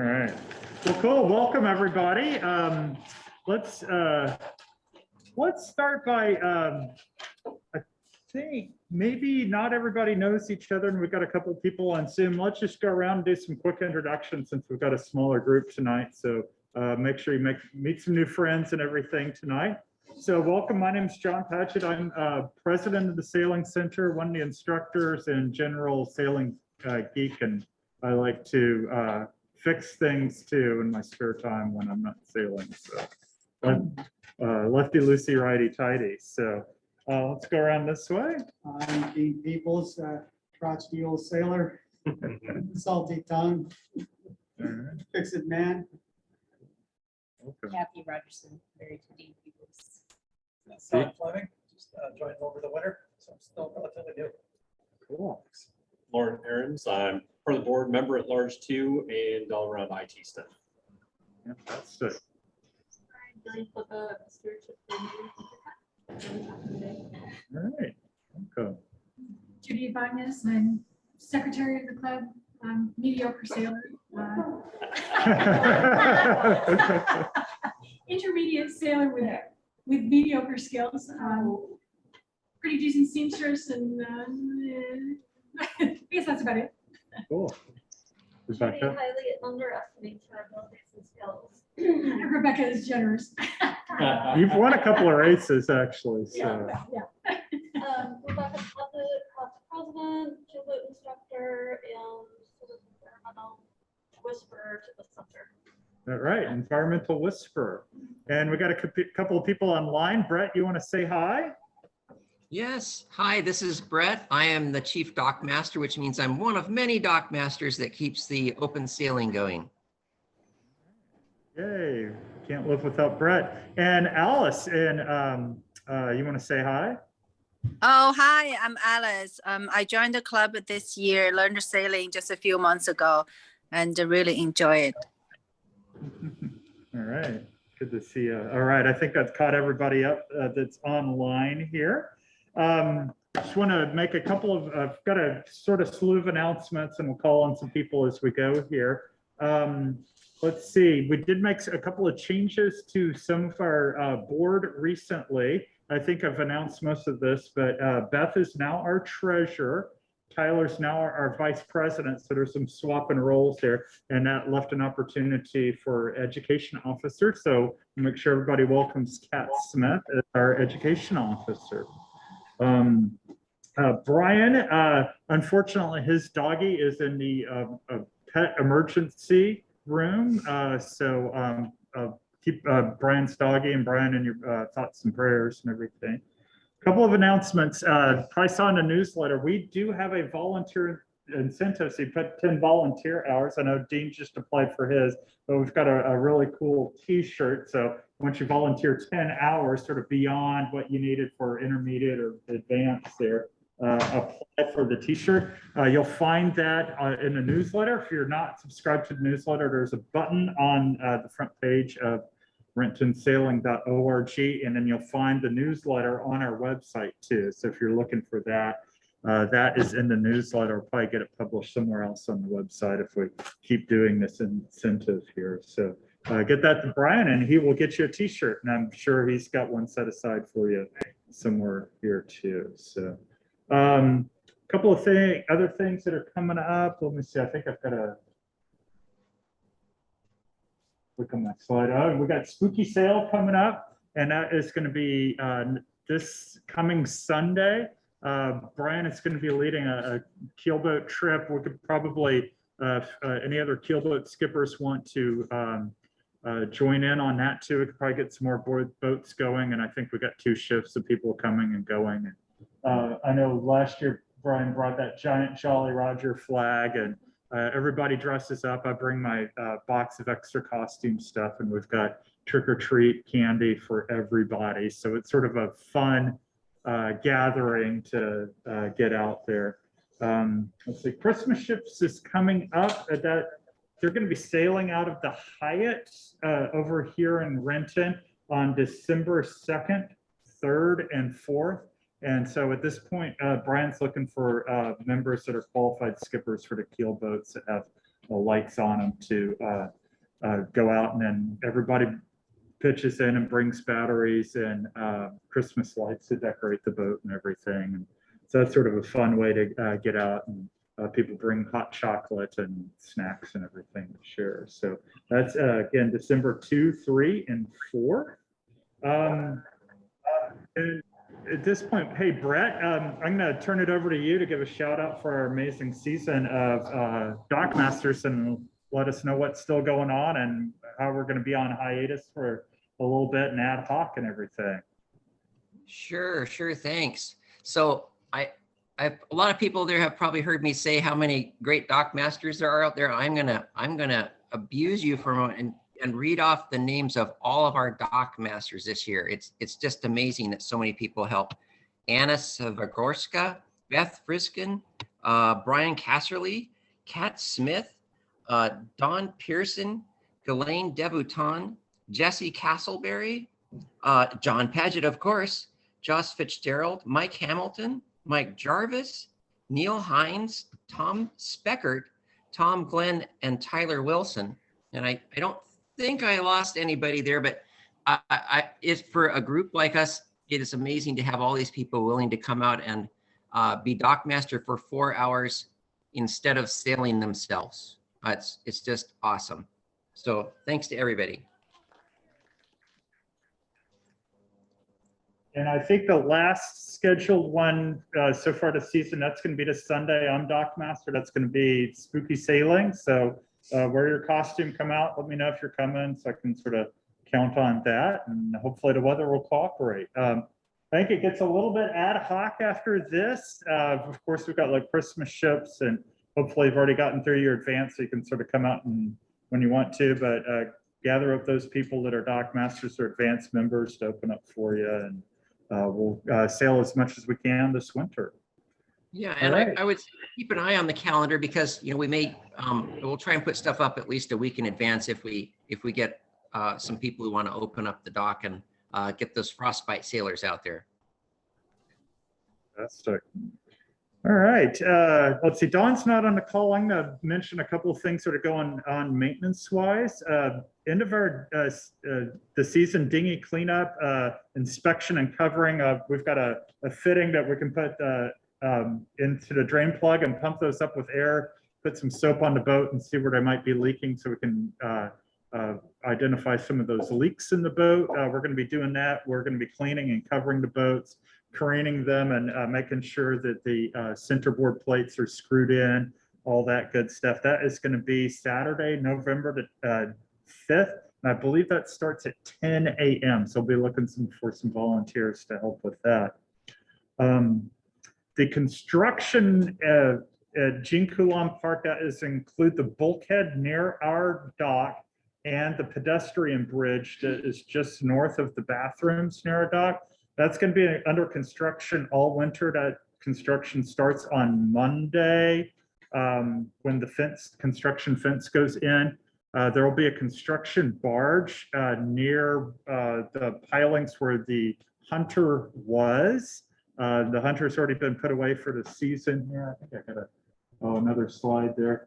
All right. Well, cool. Welcome, everybody. Let's start by, I think maybe not everybody knows each other, and we've got a couple of people on Zoom. Let's just go around and do some quick introductions since we've got a smaller group tonight. So make sure you meet some new friends and everything tonight. So welcome. My name is John Patchett. I'm president of the Sailing Center, one of the instructors and general sailing geek, and I like to fix things too in my spare time when I'm not sailing. So lefty loosey, righty tighty. So let's go around this way. I'm Dean Peoples, crotchety old sailor, salty tongue, fix it man. Welcome. Kathy Rogerson, married to Dean Peoples. Scott Fleming, just joined over the winter, so I'm still relatively new. Cool. Lauren Aarons, I'm part of the board, member at large too, and all around IT stuff. Yeah, that's it. Gillian, Flippo, stewardship for All right. Welcome. Judy Ibanez, I'm secretary of the club, mediocre sailor. Intermediate sailor with mediocre skills. Pretty decent seamstress, and I guess that's about it. Cool. Judy Rebecca. highly underestimates her abilities and skills. Rebecca is generous. You've won a couple of races actually. So. Yeah. Rebecca's class president, keelboat instructor, and sort of environmental whisperer to the center. All right, environmental whisperer. And we got a couple of people online. Brett, you want to say hi? Yes. Hi, this is Brett. I am the chief dock master, which means I'm one of many dock masters that keeps the open sailing going. Yay, can't live without Brett. And Alice, and you want to say hi? Oh, hi, I'm Alice. I joined the club this year, learned sailing just a few months ago, and really enjoy it. All right, good to see you. All right, I think I've caught everybody up that's online here. Just want to make a couple of, I've got a sort of slew of announcements, and we'll call on some people as we go here. Let's see, we did make a couple of changes to some of our board recently. I think I've announced most of this, but Beth is now our treasurer. Tyler's now our vice president, so there's some swapping roles there, and that left an opportunity for education officer. So make sure everybody welcomes Kat Smith as our education officer. Brian, unfortunately, his doggy is in the pet emergency room, so keep Brian's doggy and Brian in your thoughts and prayers and everything. Couple of announcements. Probably saw in the newsletter, we do have a volunteer incentive. So you put 10 volunteer hours. I know Dean just applied for his, but we've got a really cool t-shirt. So once you volunteer 10 hours, sort of beyond what you needed for intermediate or advanced there, apply for the t-shirt. You'll find that in the newsletter. If you're not subscribed to the newsletter, there's a button on the front page of rentonsailing.org, and then you'll find the newsletter on our website too. So if you're looking for that, that is in the newsletter. We'll probably get it published somewhere else on the website if we keep doing this incentive here. So get that to Brian, and he will get you a t-shirt, and I'm sure he's got one set aside for you somewhere here too. So a couple of other things that are coming up. Let me see. I think I've got a click on that slide. Oh, we got Spooky Sail coming up, and that is going to be this coming Sunday. Brian is going to be leading a keelboat trip. We could probably, any other keelboat skippers want to join in on that too. We could probably get some more boats going, and I think we got 2 shifts of people coming and going. I know last year Brian brought that giant Jolly Roger flag, and everybody dresses up. I bring my box of extra costume stuff, and we've got trick or treat candy for everybody. So it's sort of a fun gathering to get out there. Let's see, Christmas ships is coming up. They're going to be sailing out of the Hyatt over here in Renton on December 2nd, 3rd, and 4th. And so at this point, Brian's looking for members that are qualified skippers for the keel boats that have lights on them to go out, and then everybody pitches in and brings batteries and Christmas lights to decorate the boat and everything. And so that's sort of a fun way to get out, and people bring hot chocolate and snacks and everything to share. So that's again, December 2, 3, and 4. And at this point, hey, Brett, I'm going to turn it over to you to give a shout out for our amazing season of Dock Masters, and let us know what's still going on and how we're going to be on hiatus for a little bit and ad hoc and everything. Sure, thanks. So a lot of people there have probably heard me say how many great dock masters there are out there. I'm gonna abuse you for a moment and read off the names of all of our dock masters this year. It's just amazing that so many people help. Anna Savagorska, Beth Friskin, Brian Casserly, Kat Smith, Don Pearson, Ghislaine Debouton, Jesse Castleberry, John Paget, of course, Joss Fitzgerald, Mike Hamilton, Mike Jarvis, Neil Hines, Tom Speckert, Tom Glenn, and Tyler Wilson. And I don't think I lost anybody there, but it's for a group like us, it is amazing to have all these people willing to come out and be dock master for 4 hours instead of sailing themselves. It's just awesome. So thanks to everybody. And I think the last scheduled one so far this season, that's going to be this Sunday. I'm Dock Master. That's going to be spooky sailing. So wear your costume, come out. Let me know if you're coming so I can sort of count on that. And hopefully the weather will cooperate. I think it gets a little bit ad hoc after this. Of course, we've got like Christmas ships, and hopefully you've already gotten through your advance so you can sort of come out and when you want to. But gather up those people that are Dock Masters or advanced members to open up for you. And we'll sail as much as we can this winter. Yeah, and right. I would keep an eye on the calendar because we may we'll try and put stuff up at least a week in advance if we get some people who want to open up the dock and get those frostbite sailors out there. That's all right. Let's see. Dawn's not on the call. I'm going to mention a couple of things sort of going on maintenance-wise. End of our the season dinghy cleanup, inspection and covering. We've got a fitting that we can put into the drain plug and pump those up with air. Put some soap on the boat and see where they might be leaking, so we can identify some of those leaks in the boat. We're going to be doing that. We're going to be cleaning and covering the boats, careening them, and making sure that the centerboard plates are screwed in, all that good stuff. That is going to be Saturday, November the 5th. And I believe that starts at 10 a.m. So we'll be looking for some volunteers to help with that. The construction at Jinkulam Park, that is include the bulkhead near our dock and the pedestrian bridge that is just north of the bathrooms near our dock. That's going to be under construction all winter. That construction starts on Monday when the construction fence goes in. There will be a construction barge near the pilings where the Hunter was. The Hunter's already been put away for the season here. I think I got another slide there.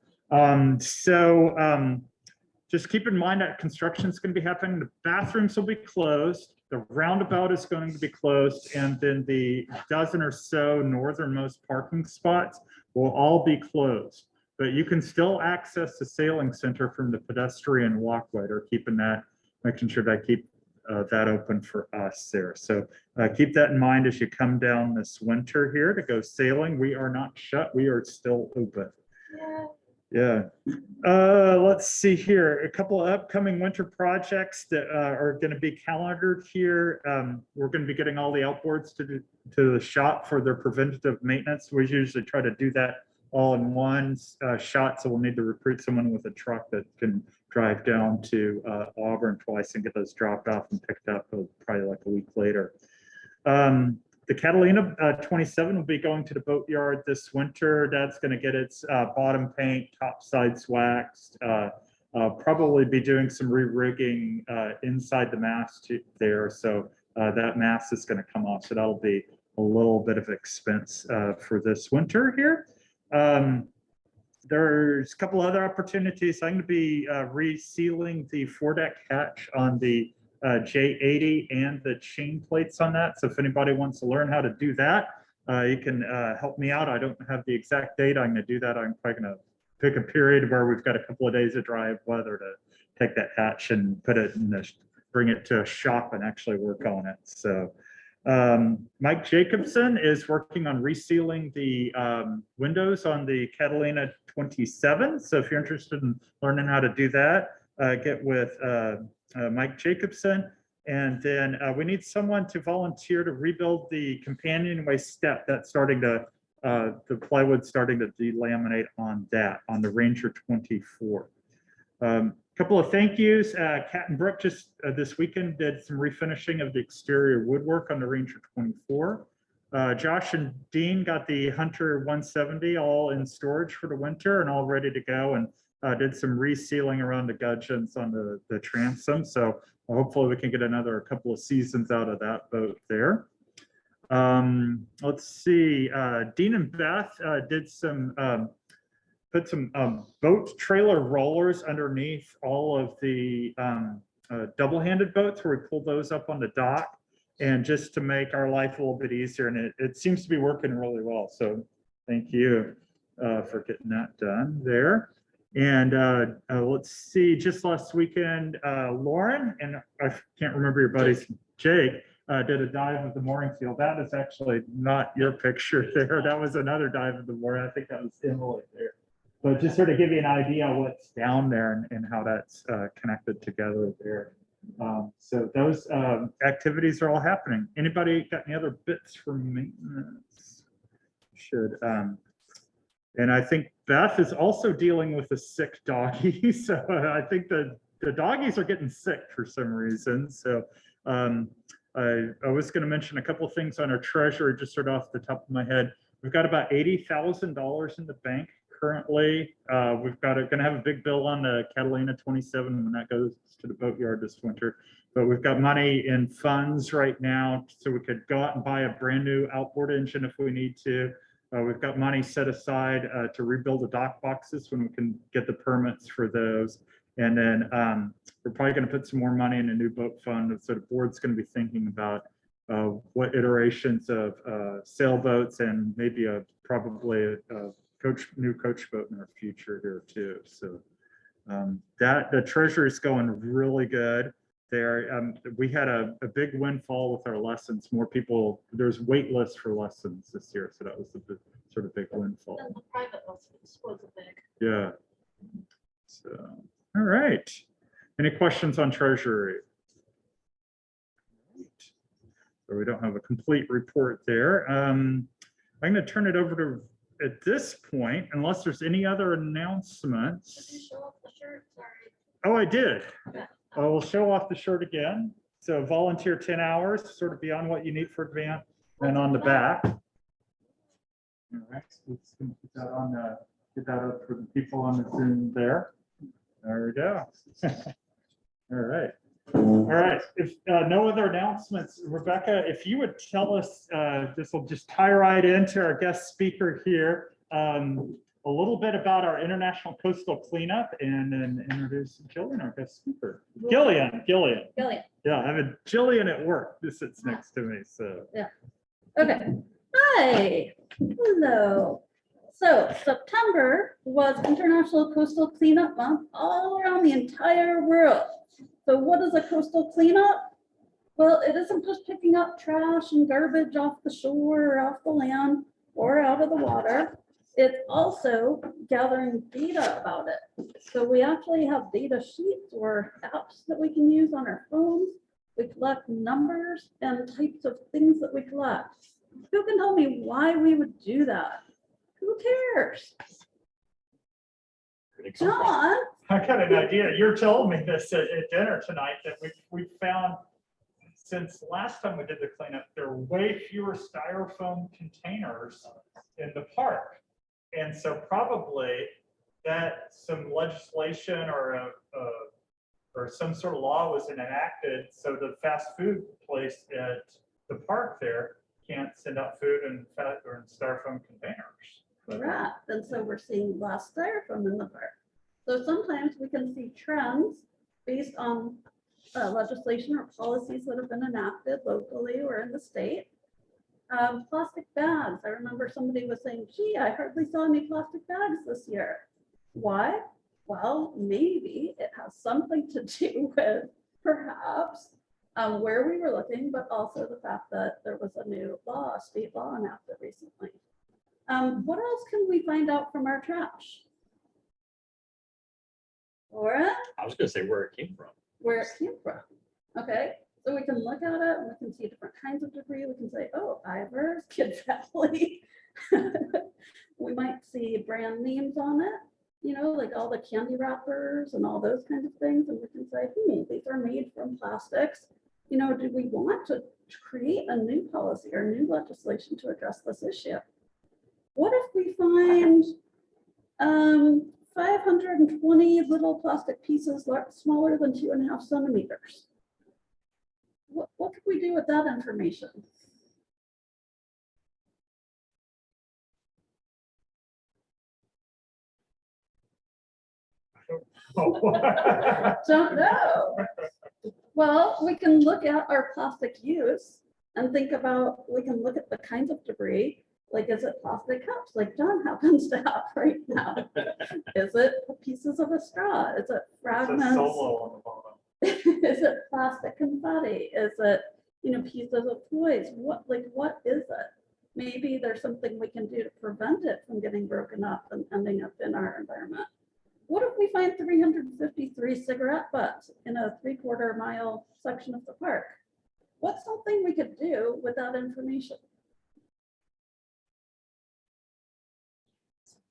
Just keep in mind that construction is going to be happening. The bathrooms will be closed. The roundabout is going to be closed. And then the dozen or so northernmost parking spots will all be closed. But you can still access the sailing center from the pedestrian walkway. They're keeping that, making sure that keep that open for us there. So keep that in mind as you come down this winter here to go sailing. We are not shut. We are still open. Yeah. Let's see here. A couple of upcoming winter projects that are going to be calendared here. We're going to be getting all the outboards to the shop for their preventative maintenance. We usually try to do that all in one shot. So we'll need to recruit someone with a truck that can drive down to Auburn twice and get those dropped off and picked up probably like a week later. The Catalina 27 will be going to the boatyard this winter. That's going to get its bottom paint, top sides waxed. Probably be doing some re-rigging inside the mast there. So that mast is going to come off. So that'll be a little bit of expense for this winter here. there's a couple other opportunities. I'm going to be resealing the foredeck hatch on the J80 and the chain plates on that. So if anybody wants to learn how to do that, you can help me out. I don't have the exact date. I'm going to do that. I'm probably going to pick a period where we've got a couple of days of dry weather to take that hatch and put it in the, bring it to a shop and actually work on it. So Mike Jacobson is working on resealing the windows on the Catalina 27. So if you're interested in learning how to do that, get with Mike Jacobson. And then we need someone to volunteer to rebuild the companionway step that's starting to, the plywood starting to delaminate on that, on the Ranger 24. Couple of thank yous. Kat and Brooke just this weekend did some refinishing of the exterior woodwork on the Ranger 24. Josh and Dean got the Hunter 170 all in storage for the winter and all ready to go, and did some resealing around the gudgeons on the transom. So hopefully we can get another couple of seasons out of that boat there. Let's see. Dean and Beth did some put some boat trailer rollers underneath all of the double-handed boats where we pull those up on the dock, and just to make our life a little bit easier. And it seems to be working really well. So thank you for getting that done there. And let's see, just last weekend, Lauren, and I can't remember your buddy's, Jake, did a dive of the mooring field. That is actually not your picture there. That was another dive of the mooring. I think that was Emily there. But just sort of give you an idea of what's down there and how that's connected together there. So those activities are all happening. Anybody got any other bits for maintenance? Should. And I think Beth is also dealing with a sick doggy. So I think the doggies are getting sick for some reason. So I was going to mention a couple of things on our treasury, just sort of off the top of my head. We've got about $80,000 in the bank currently. We've got going to have a big bill on the Catalina 27 when that goes to the boatyard this winter. But we've got money in funds right now, so we could go out and buy a brand new outboard engine if we need to. We've got money set aside to rebuild the dock boxes when we can get the permits for those. And then we're probably going to put some more money in a new boat fund. So the board's going to be thinking about what iterations of sailboats and maybe probably a new coach boat in our future here too. So that the treasury is going really good there. We had a big windfall with our lessons. More people, there's wait lists for lessons this year, so that was a big, sort of big windfall. And the private lessons was a big. Yeah. So all right. Any questions on treasury? So we don't have a complete report there. I'm going to turn it over to, at this point, unless there's any other announcements. Did you show off the shirt? Sorry. Oh, I did. Yeah. I will show off the shirt again. So volunteer 10 hours, sort of beyond what you need for advance, and on the back. All right, so let's put that on the, get that up for the people on the Zoom there. There we go. All right. All right. If no other announcements, Rebecca, if you would tell us, this will just tie right into our guest speaker here, a little bit about our International Coastal Cleanup, and then introduce Gillian, our guest speaker. Gillian. Gillian. Yeah, I have a Gillian at work who sits next to me. So Yeah. Okay. Hi. Hello. So September was International Coastal Cleanup Month all around the entire world. So what is a coastal cleanup? Well, it isn't just picking up trash and garbage off the shore or off the land or out of the water. It's also gathering data about it. So we actually have data sheets or apps that we can use on our phones. We collect numbers and types of things that we collect. Who can tell me why we would do that? Who cares? John? I got an idea. You're telling me this at dinner tonight that we found since last time we did the cleanup, there are way fewer styrofoam containers in the park. And so probably that some legislation or some sort of law was enacted so the fast food place at the park there can't send out food in styrofoam containers. Correct. And so we're seeing less styrofoam in the park. So sometimes we can see trends based on legislation or policies that have been enacted locally or in the state. Plastic bags. I remember somebody was saying, gee, I hardly saw any plastic bags this year. Why? Well, maybe it has something to do with perhaps where we were looking, but also the fact that there was a new law, state law enacted recently. What else can we find out from our trash? Laura? I was gonna say where it came from. Where it came from. Okay, so we can look at it and we can see different kinds of debris. We can say, oh, Ivers, Kid Valley. We might see brand names on it, you know, like all the candy wrappers and all those kinds of things. And we can say, these are made from plastics. You know, do we want to create a new policy or new legislation to address this issue? What if we find 520 little plastic pieces smaller than 2.5 centimeters? What could we do with that information? Don't know. Well, we can look at our plastic use and think about, we can look at the kinds of debris. Like, is it plastic cups like John happens to have right now? Is it pieces of a straw? Is it fragments? Solo on the bottom. Is it plastic confetti? Is it, you know, pieces of toys? What is it? Maybe there's something we can do to prevent it from getting broken up and ending up in our environment. What if we find 353 cigarette butts in a 3/4 mile section of the park? What's something we could do with that information?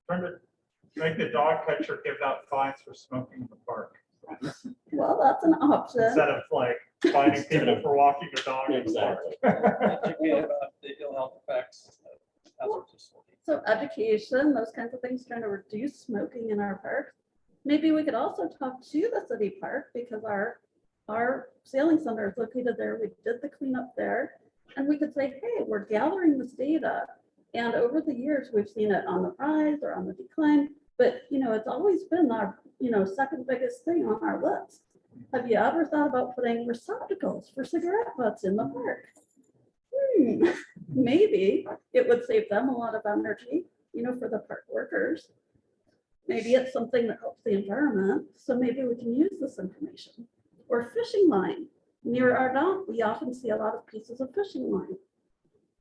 Trying to make the dog catcher give out fines for smoking in the park. Well, that's an option. Instead of like fining people for walking their dog in the park. Exactly. Educate about the ill health effects of hazardous smoking. So education, those kinds of things, trying to reduce smoking in our parks. Maybe we could also talk to the city park because our sailing center is located there. We did the cleanup there. And we could say, hey, we're gathering this data. And over the years, we've seen it on the rise or on the decline. But, you know, it's always been our, you know, second biggest thing on our list. Have you ever thought about putting receptacles for cigarette butts in the park? Maybe it would save them a lot of energy, you know, for the park workers. Maybe it's something that helps the environment. So maybe we can use this information. Or fishing line. Near our dock, we often see a lot of pieces of fishing line.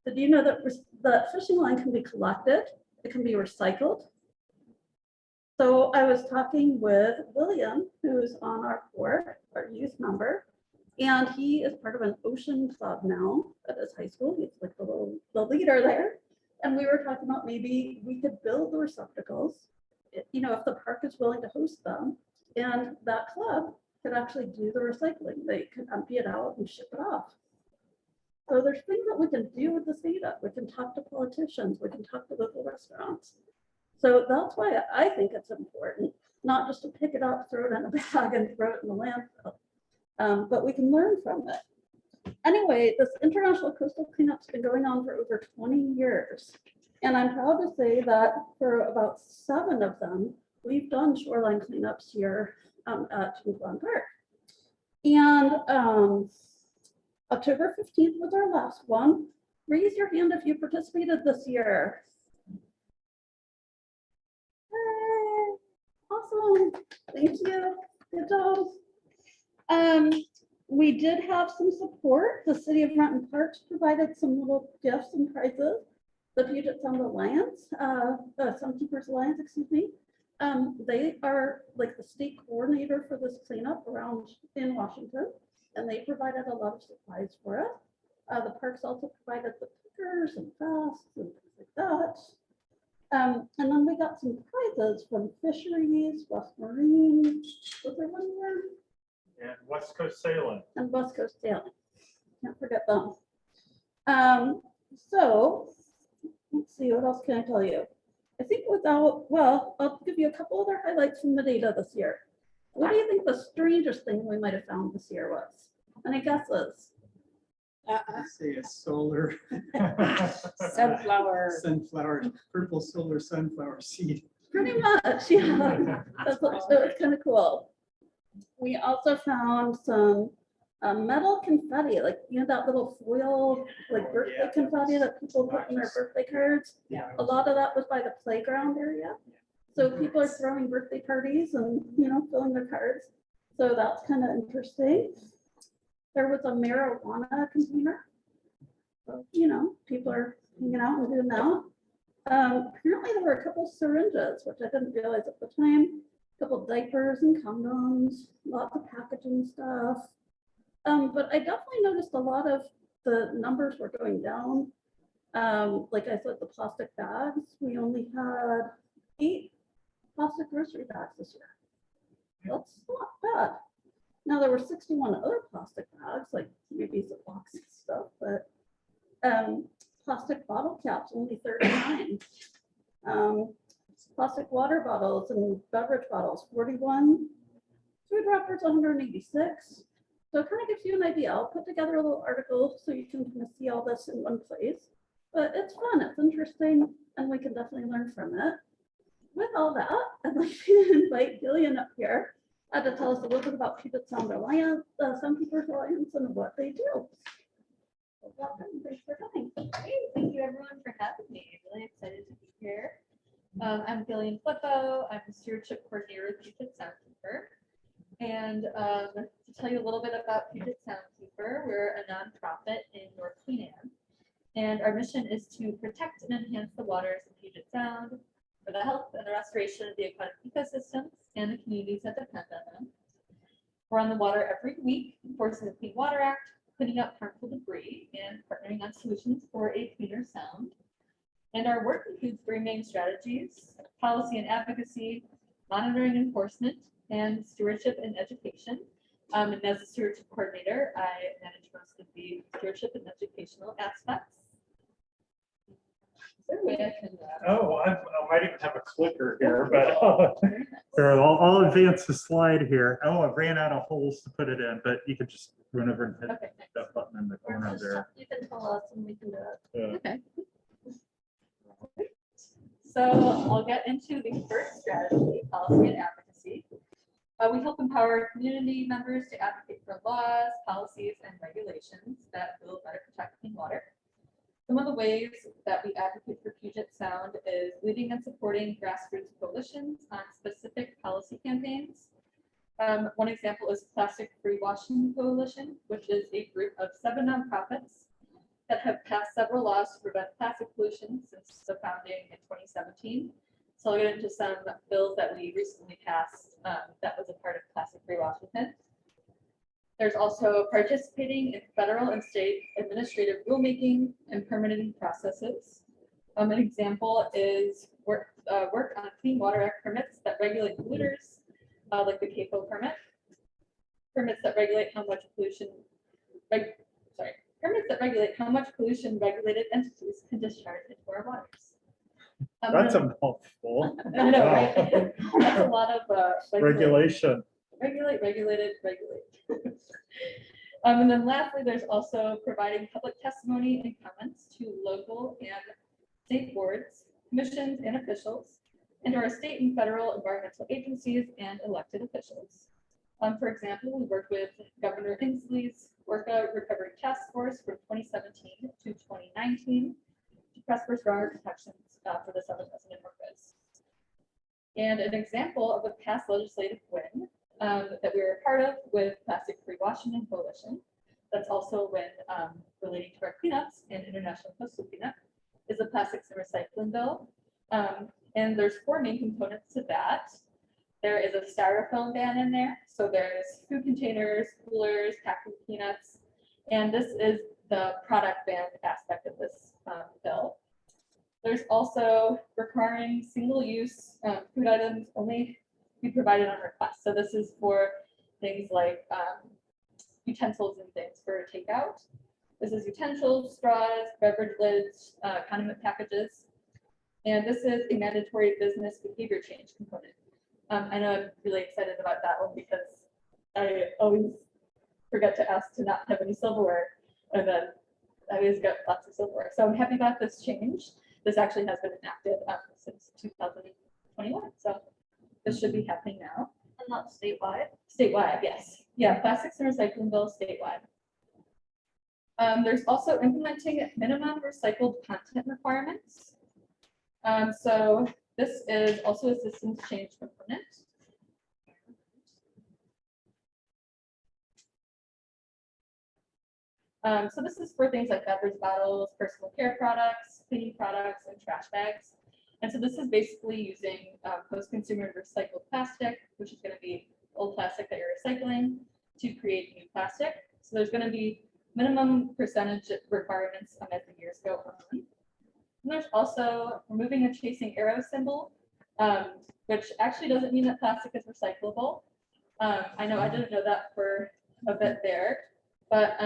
Did you know that the fishing line can be collected? It can be recycled. So I was talking with Gillian, who's on our board, our youth member, and he is part of an ocean club now at his high school. He's like the leader there. And we were talking about maybe we could build the receptacles, you know, if the park is willing to host them, and that club could actually do the recycling. They could empty it out and ship it off. So there's things that we can do with this data. We can talk to politicians, we can talk to local restaurants. So that's why I think it's important, not just to pick it up, throw it in a bag and throw it in the landfill, but we can learn from it. Anyway, this International Coastal Cleanup's been going on for over 20 years. And I'm proud to say that for about 7 of them, we've done shoreline cleanups here at Puget Park. And October 15th was our last one. Raise your hand if you participated this year. Hey, awesome. Thank you. Good job. We did have some support. The City of Renton Parks provided some little gifts and prizes. The Puget Sound Alliance, the Soudkeepers Alliance, excuse me. They are like the state coordinator for this cleanup around in Washington, and they provided a lot of supplies for us. The parks also provided the pickers and vests and things like that. And then we got some prizes from Fisheries, West Marine, was there one more? And West Coast Sailing. And West Coast Sailing. Can't forget them. So let's see, what else can I tell you? I think well, I'll give you a couple other highlights from the data this year. What do you think the strangest thing we might have found this year was? Any guesses? Let's say a solar Sunflower. sunflower, purple solar sunflower seed. Pretty much, yeah. That's kind of cool. We also found some metal confetti, like, you know, that little foil, like birthday Yeah. confetti that people put in their birthday cards. Yeah. A lot of that was by the playground area. So people are throwing birthday parties and, you know, filling their cards. So that's kind of interesting. There was a marijuana container. So, you know, people are hanging out and doing that. Apparently there were a couple syringes, which I didn't realize at the time. A couple diapers and condoms, lots of packaging stuff. But I definitely noticed a lot of the numbers were going down. Like I said, the plastic bags, we only had 8 plastic grocery bags this year. That's not bad. Now there were 61 other plastic bags, like maybe some boxes and stuff, but plastic bottle caps, only 39. Plastic water bottles and beverage bottles, 41. Food wrappers, 186. So it kind of gives you an idea. I'll put together a little article so you can kind of see all this in one place. But it's fun, it's interesting, and we can definitely learn from it. With all that, I'd like to invite Gillian up here to tell us a little bit about Puget Sound Alliance, Soudkeeper Alliance, and what they do. So welcome, thanks for coming. Great, thank you everyone for having me. Really excited to be here. I'm Gillian Flippo. I'm the stewardship coordinator with Puget Soundkeeper. And to tell you a little bit about Puget Soundkeeper, we're a nonprofit in North Queen Anne. And our mission is to protect and enhance the waters of Puget Sound for the health and the restoration of the aquatic ecosystems and the communities that depend on them. We're on the water every week, enforcing the Clean Water Act, cleaning up harmful debris, and partnering on solutions for a cleaner sound. And our work includes 3 main strategies: policy and advocacy, monitoring enforcement, and stewardship and education. And as a stewardship coordinator, I manage most of the stewardship and educational aspects. Is there a way I can, Oh, I might even have a clicker here, but here, I'll advance the slide here. Oh, I ran out of holes to put it in, but you could just run over and hit okay, thanks. that button in the Or corner just- there. You can tell us and we can do it. Yeah. Okay. So I'll get into the first strategy, policy and advocacy. We help empower community members to advocate for laws, policies, and regulations that will better protect clean water. Some of the ways that we advocate for Puget Sound is leading and supporting grassroots coalitions on specific policy campaigns. One example is Plastic Free Washing Coalition, which is a group of 7 nonprofits that have passed several laws to prevent plastic pollution since the founding in 2017. So I'll get into some bills that we recently passed that was a part of Plastic Free Washington. There's also participating in federal and state administrative rulemaking and permitting processes. An example is work on Clean Water Act permits that regulate polluters, like the CAPO permit. Permits that regulate how much pollution, permits that regulate how much pollution regulated entities can discharge into our waters. That's a mouthful. I know, Wow. right? That's a lot of Regulation. regulate. And then lastly, there's also providing public testimony and comments to local and state boards, commissions, and officials, and our state and federal environmental agencies and elected officials. For example, we worked with Governor Inslee's Orca Recovery Task Force from 2017 to 2019 to press for stronger protections for the 7 resident orcas. And an example of a past legislative win that we were a part of with Plastic Free Washington Coalition, that's also a win relating to our cleanups and international coastal cleanup, is the plastics and recycling bill. And there's 4 main components to that. There is a styrofoam ban in there. So there's food containers, coolers, packaged peanuts, and this is the product ban aspect of this bill. There's also requiring single-use food items only be provided on request. So this is for things like utensils and things for takeout. This is utensils, straws, beverage lids, condiment packages. And this is a mandatory business behavior change component. I know I'm really excited about that one because I always forget to ask to not have any silverware And then I always got lots of silverware. So I'm happy about this change. This actually has been enacted since 2021. So this should be happening now. And that's statewide. Statewide, yes. Yeah, plastics and recycling bill statewide. There's also implementing minimum recycled content requirements. So this is also a systems change component. So this is for things like beverage bottles, personal care products, cleaning products, and trash bags. And so this is basically using post-consumer recycled plastic, which is going to be old plastic that you're recycling, to create new plastic. So there's going to be minimum percentage requirements as the years go on. And there's also removing a chasing arrow symbol, which actually doesn't mean that plastic is recyclable. I know I didn't know that for a bit there, but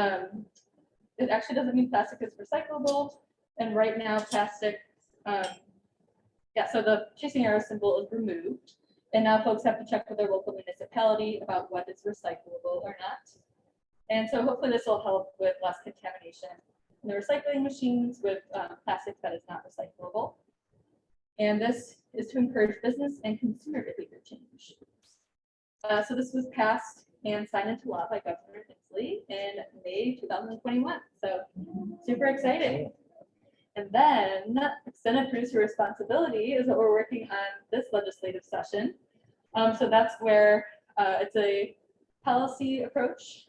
it actually doesn't mean plastic is recyclable. And right now plastic, so the chasing arrow symbol is removed. And now folks have to check with their local municipality about what is recyclable or not. And so hopefully this will help with less contamination in the recycling machines with plastic that is not recyclable. And this is to encourage business and consumer behavior change. So this was passed and signed into law by Governor Inslee in May 2021. So super exciting. And then extended producer responsibility is what we're working on this legislative session. So that's where it's a policy approach.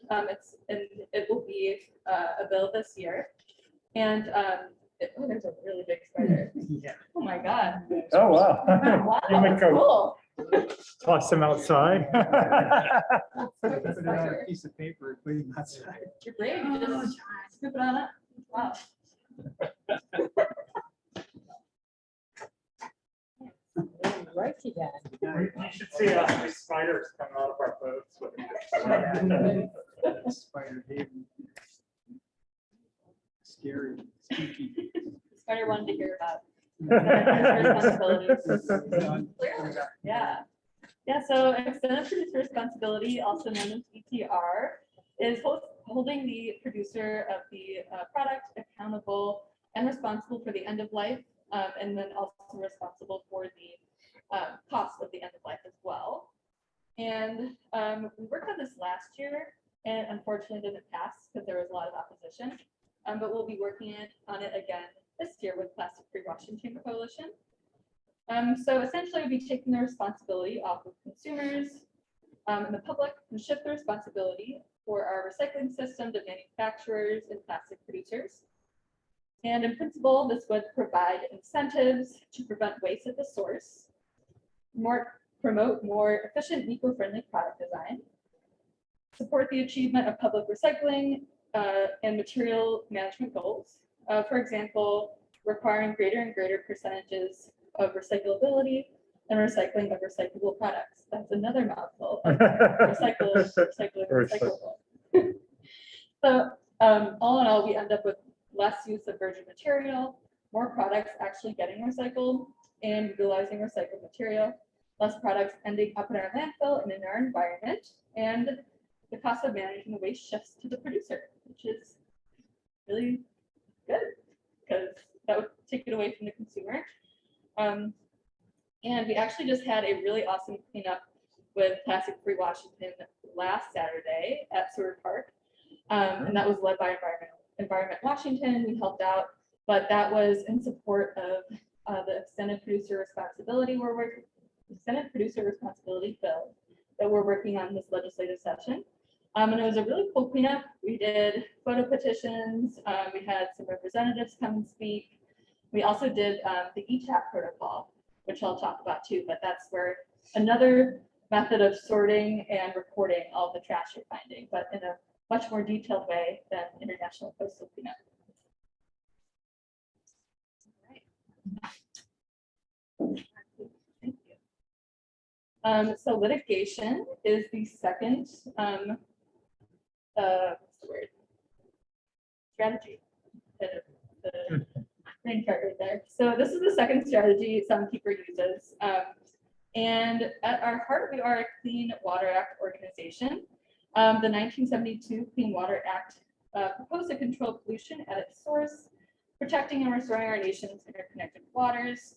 It will be a bill this year. And there's a really big spider. Yeah. Oh my God. Oh, wow. Wow, You make that's a- cool. Toss them outside. Put it on a piece of paper, put it outside. You're brave. You just scoop it on up. Wow. Right again. You should see how many spiders come out of our boats. Spider haven. Scary, spooky. Spider wanted to hear about responsibilities. Yeah. Yeah, so extended producer responsibility, also known as EPR, is holding the producer of the product accountable and responsible for the end of life, and then also responsible for the cost of the end of life as well. And we worked on this last year and unfortunately didn't pass because there was a lot of opposition, but we'll be working on it again this year with Plastic Free Washington Coalition. So essentially we'll be taking the responsibility off of consumers and the public and shift the responsibility for our recycling system to manufacturers and plastic producers. And in principle, this would provide incentives to prevent waste at the source, promote more efficient and eco-friendly product design, support the achievement of public recycling and material management goals. For example, requiring greater and greater percentages of recyclability and recycling of recyclable products. That's another mouthful. Recyclable. So all in all, we end up with less use of virgin material, more products actually getting recycled and utilizing recycled material, less products ending up in our landfill and in our environment, and the cost of managing the waste shifts to the producer, which is really good because that would take it away from the consumer. And we actually just had a really awesome cleanup with Plastic Free Washington last Saturday at Seward Park. And that was led by Environment Washington. We helped out, but that was in support of the extended producer responsibility bill that we're working on this legislative session. And it was a really cool cleanup. We did photo petitions. We had some representatives come and speak. We also did the ETAP protocol, which I'll talk about too, but that's where another method of sorting and recording all the trash you're finding, but in a much more detailed way than International Coastal Cleanup. All right. Thank you. So litigation is the second what's the word? Strategy. The green chart right there. So this is the second strategy Soudkeeper uses. And at our heart, we are a Clean Water Act organization. The 1972 Clean Water Act proposed to control pollution at its source, protecting and restoring our nation's interconnected waters.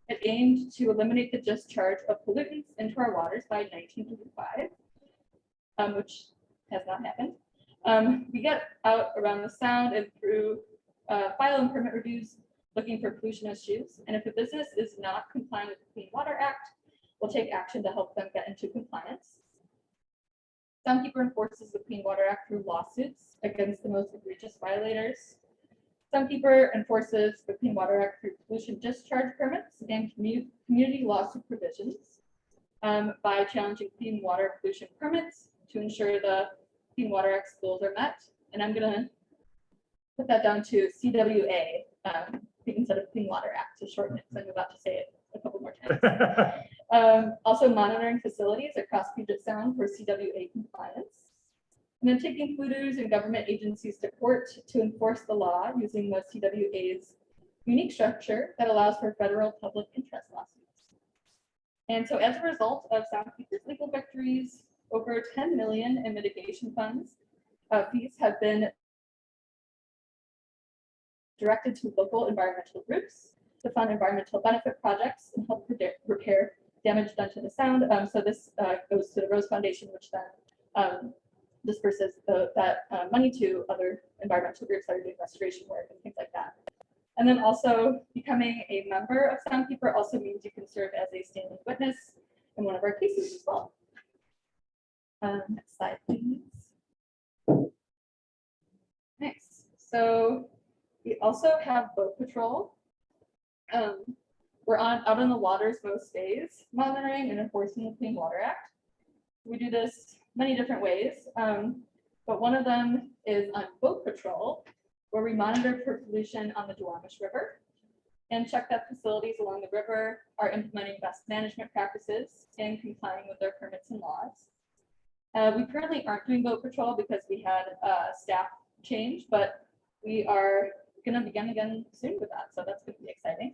It aimed to eliminate the discharge of pollutants into our waters by 1955, which has not happened. We get out around the sound and through file and permit reviews looking for pollution issues. And if a business is not complying with the Clean Water Act, we'll take action to help them get into compliance. Soundkeeper enforces the Clean Water Act through lawsuits against the most egregious violators. Soundkeeper enforces the Clean Water Act through pollution discharge permits and community lawsuit provisions by challenging clean water pollution permits to ensure the Clean Water Act goals are met. And I'm going to put that down to CWA instead of Clean Water Act to shorten it, because I'm about to say it a couple more times. Also monitoring facilities across Puget Sound for CWA compliance. And then taking polluters and government agencies to court to enforce the law using the CWA's unique structure that allows for federal public interest lawsuits. And so as a result of Soundkeeper's legal victories, over 10 million in mitigation funds fees have been directed to local environmental groups to fund environmental benefit projects and help repair damage done to the sound. So this goes to the Rose Foundation, which then disperses that money to other environmental groups that are doing restoration work and things like that. And then also becoming a member of Soundkeeper also means you can serve as a standing witness in one of our cases as well. Next slide, please. Nice. So we also have boat patrol. We're out on the waters most days, monitoring and enforcing the Clean Water Act. We do this many different ways, but one of them is on boat patrol, where we monitor for pollution on the Duwamish River and check that facilities along the river are implementing best management practices and complying with their permits and laws. We currently aren't doing boat patrol because we had staff change, but we are going to begin again soon with that, so that's going to be exciting.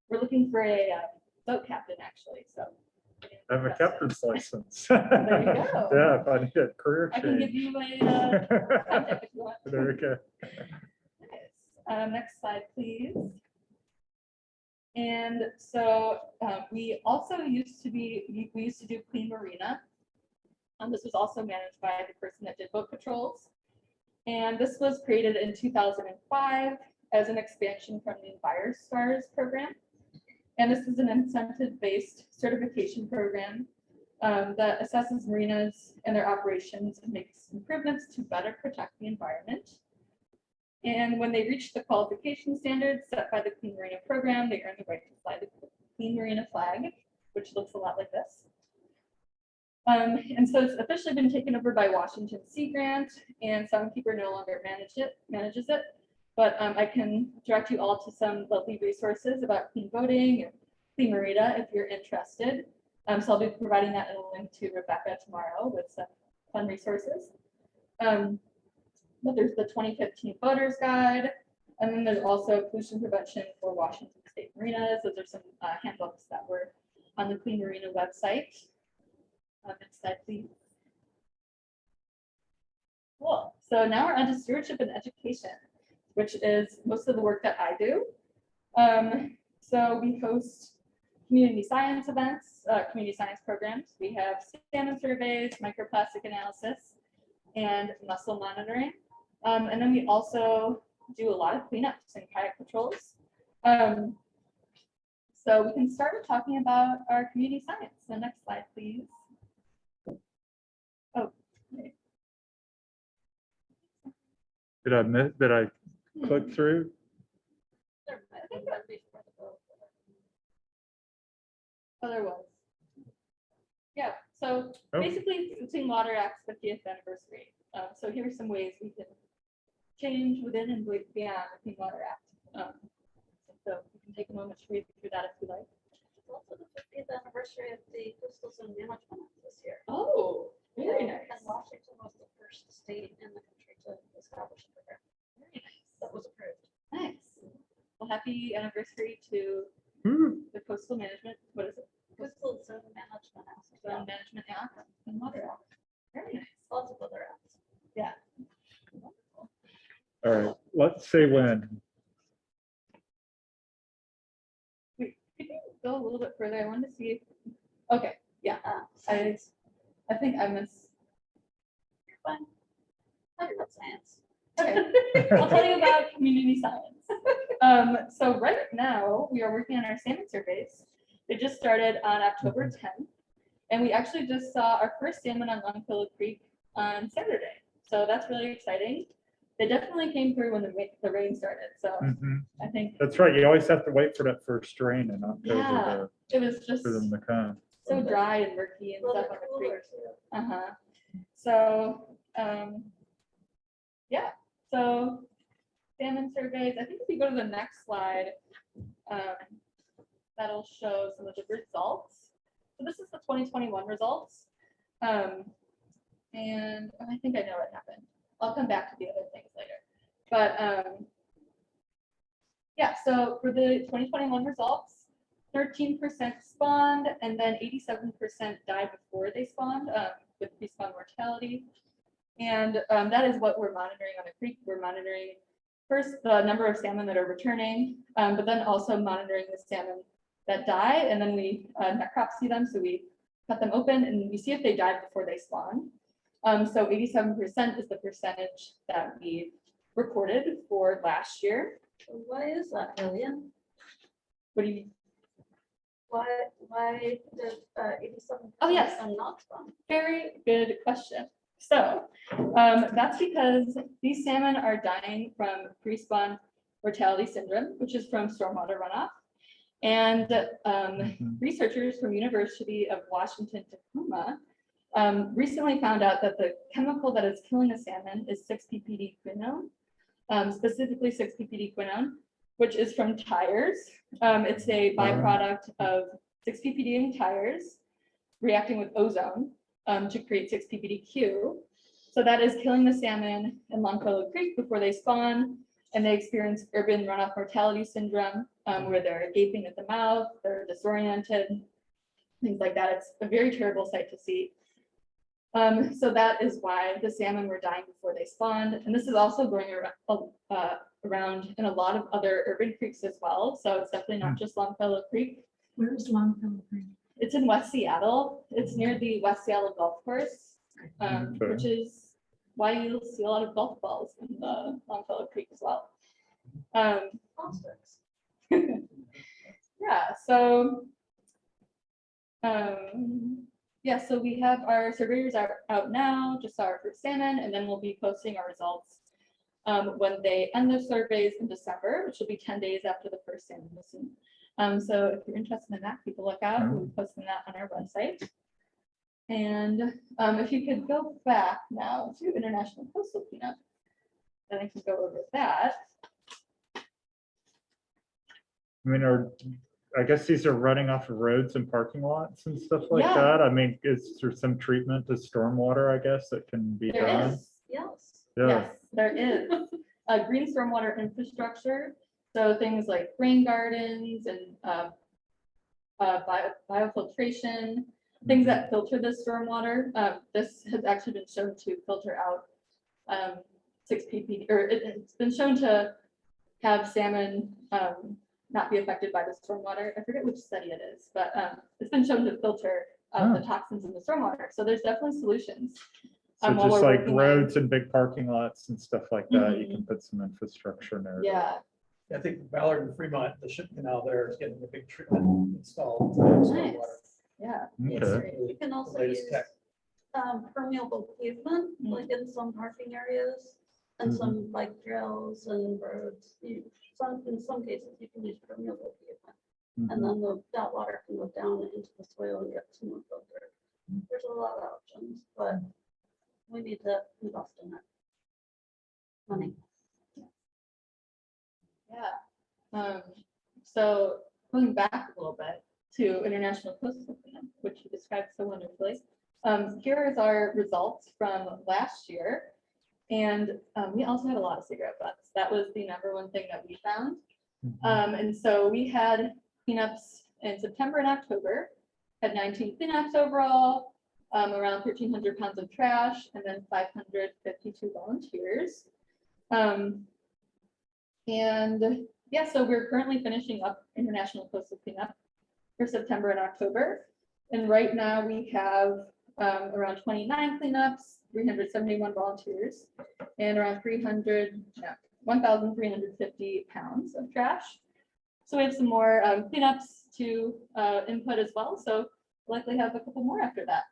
We're looking for a boat captain, actually, so. I have a captain's license. There you go. Yeah, if I need a career I can give change. you a contact if you want. There we go. Nice. Next slide, please. And so we also used to do Clean Marina. This was also managed by the person that did boat patrols. And this was created in 2005 as an expansion from the Fire Stars program. And this is an incentive-based certification program that assesses marinas and their operations and makes improvements to better protect the environment. And when they reach the qualification standards set by the Clean Marina program, they earn the right to fly the Clean Marina flag, which looks a lot like this. And so it's officially been taken over by Washington Sea Grant, and Soundkeeper no longer manages it. But I can direct you all to some lovely resources about clean boating and Clean Marina if you're interested. So I'll be providing that in a link to Rebecca tomorrow with some fun resources. But there's the 2015 Boaters Guide, and then there's also pollution prevention for Washington State marinas. Those are some handbooks that were on the Clean Marina website. Next slide, please. Cool. So now we're on to stewardship and education, which is most of the work that I do. So we host community science events, community science programs. We have salmon surveys, microplastic analysis, and mussel monitoring. And then we also do a lot of cleanups and kayak patrols. So we can start with talking about our community science. So next slide, please. Oh, okay. Did I click through? I think that would be for the boat. Oh, there was. Yeah, so basically it's Clean Water Act's 50th anniversary. So here are some ways we can change within and beyond the Clean Water Act. So you can take a moment to read through that if you like. It's also the 50th anniversary of the Coastal Zone Management Act this year. Oh, very nice. And Washington was the first state in the country to establish a program. Very nice. That was approved. Nice. Well, happy anniversary to the Coastal Management. What is it? Coastal Zone Management Act. Zone Management Act and Water Act. Very nice. Lots of other acts. Yeah. All right, let's say when. Wait, could you go a little bit further? I wanted to see. Okay, yeah, I think I missed. You're fine. Talk about science. Okay, I'll tell you about community science. So right now, we are working on our salmon surveys. They just started on October 10th, and we actually just saw our first salmon on Longfellow Creek on Saturday. So that's really exciting. They definitely came through when the rain started, so Mhm. I think That's right. You always have to wait for that first rain in Yeah. October it was just for them to come. so dry and murky and stuff on the creek. So, yeah, so salmon surveys, I think if you go to the next slide, that'll show some of the results. So this is the 2021 results. And I think I know what happened. I'll come back to the other things later. But yeah, so for the 2021 results, 13% spawned and then 87% died before they spawned with pre-spawn mortality. And that is what we're monitoring on the creek. We're monitoring first the number of salmon that are returning, but then also monitoring the salmon that die. And then we necropsy them. So we cut them open and we see if they died before they spawn. So 87% is the percentage that we recorded for last year. Why is that, Gillian? What do you mean? Why did 87% Oh, yes. not spawn? Very good question. So that's because these salmon are dying from pre-spawn mortality syndrome, which is from stormwater runoff. And researchers from University of Washington, Tacoma recently found out that the chemical that is killing the salmon is 6-ppd quinone, specifically 6-ppd quinone, which is from tires. It's a byproduct of 6-ppd in tires reacting with ozone to create 6-ppdq. So that is killing the salmon in Longfellow Creek before they spawn, and they experience urban runoff mortality syndrome, where they're gaping at the mouth, they're disoriented, things like that. It's a very terrible sight to see. So that is why the salmon were dying before they spawned. And this is also going around in a lot of other urban creeks as well. So it's definitely not just Longfellow Creek. Where's Longfellow Creek? It's in West Seattle. It's near the West Seattle Golf Course, which is why you'll see a lot of golf balls in the Longfellow Creek as well. Yeah, so yeah, so we have our surveyors out now, just saw our first salmon, and then we'll be posting our results when they end their surveys in December, which will be 10 days after the first salmon listen. So if you're interested in that, people look out. We'll be posting that on our website. And if you could go back now to International Coastal Cleanup, then I can go over that. I mean, I guess these are running off of roads and parking lots and stuff like Yeah. that. I mean, is there some treatment to stormwater, I guess, that can be There done? is. Yes. Yeah. Yes, there is a green stormwater infrastructure. So things like rain gardens and biofiltration, things that filter the stormwater. This has actually been shown to filter out 6-ppd, or it's been shown to have salmon not be affected by the stormwater. I forget which study it is, but it's been shown to filter out the toxins in the stormwater. So there's definitely solutions. So while just we're like working on- roads and big parking lots and stuff like that, you can put some infrastructure in there. Yeah, I think Ballard and Fremont, the ship canal there is getting a big treatment installed. Nice. yeah. Okay. You can also The latest use tech. permeable pavement, like in some parking areas, and some bike trails and roads. In some cases, you can use permeable pavement, and then that water can go down into the soil and get some more filtered. There's a lot of options, but we need to invest in it. Money. Yeah. So going back a little bit to International Coastal Cleanup, which you described so wonderfully. Here is our results from last year. And we also had a lot of cigarette butts. That was the #1 thing that we found. And so we had cleanups in September and October, had 19 cleanups overall, around 1,300 pounds of trash, and then 552 volunteers. And yeah, so we're currently finishing up International Coastal Cleanup for September and October. And right now we have around 29 cleanups, 371 volunteers, and around 1,350 pounds of trash. So we have some more cleanups to input as well. So likely have a couple more after that.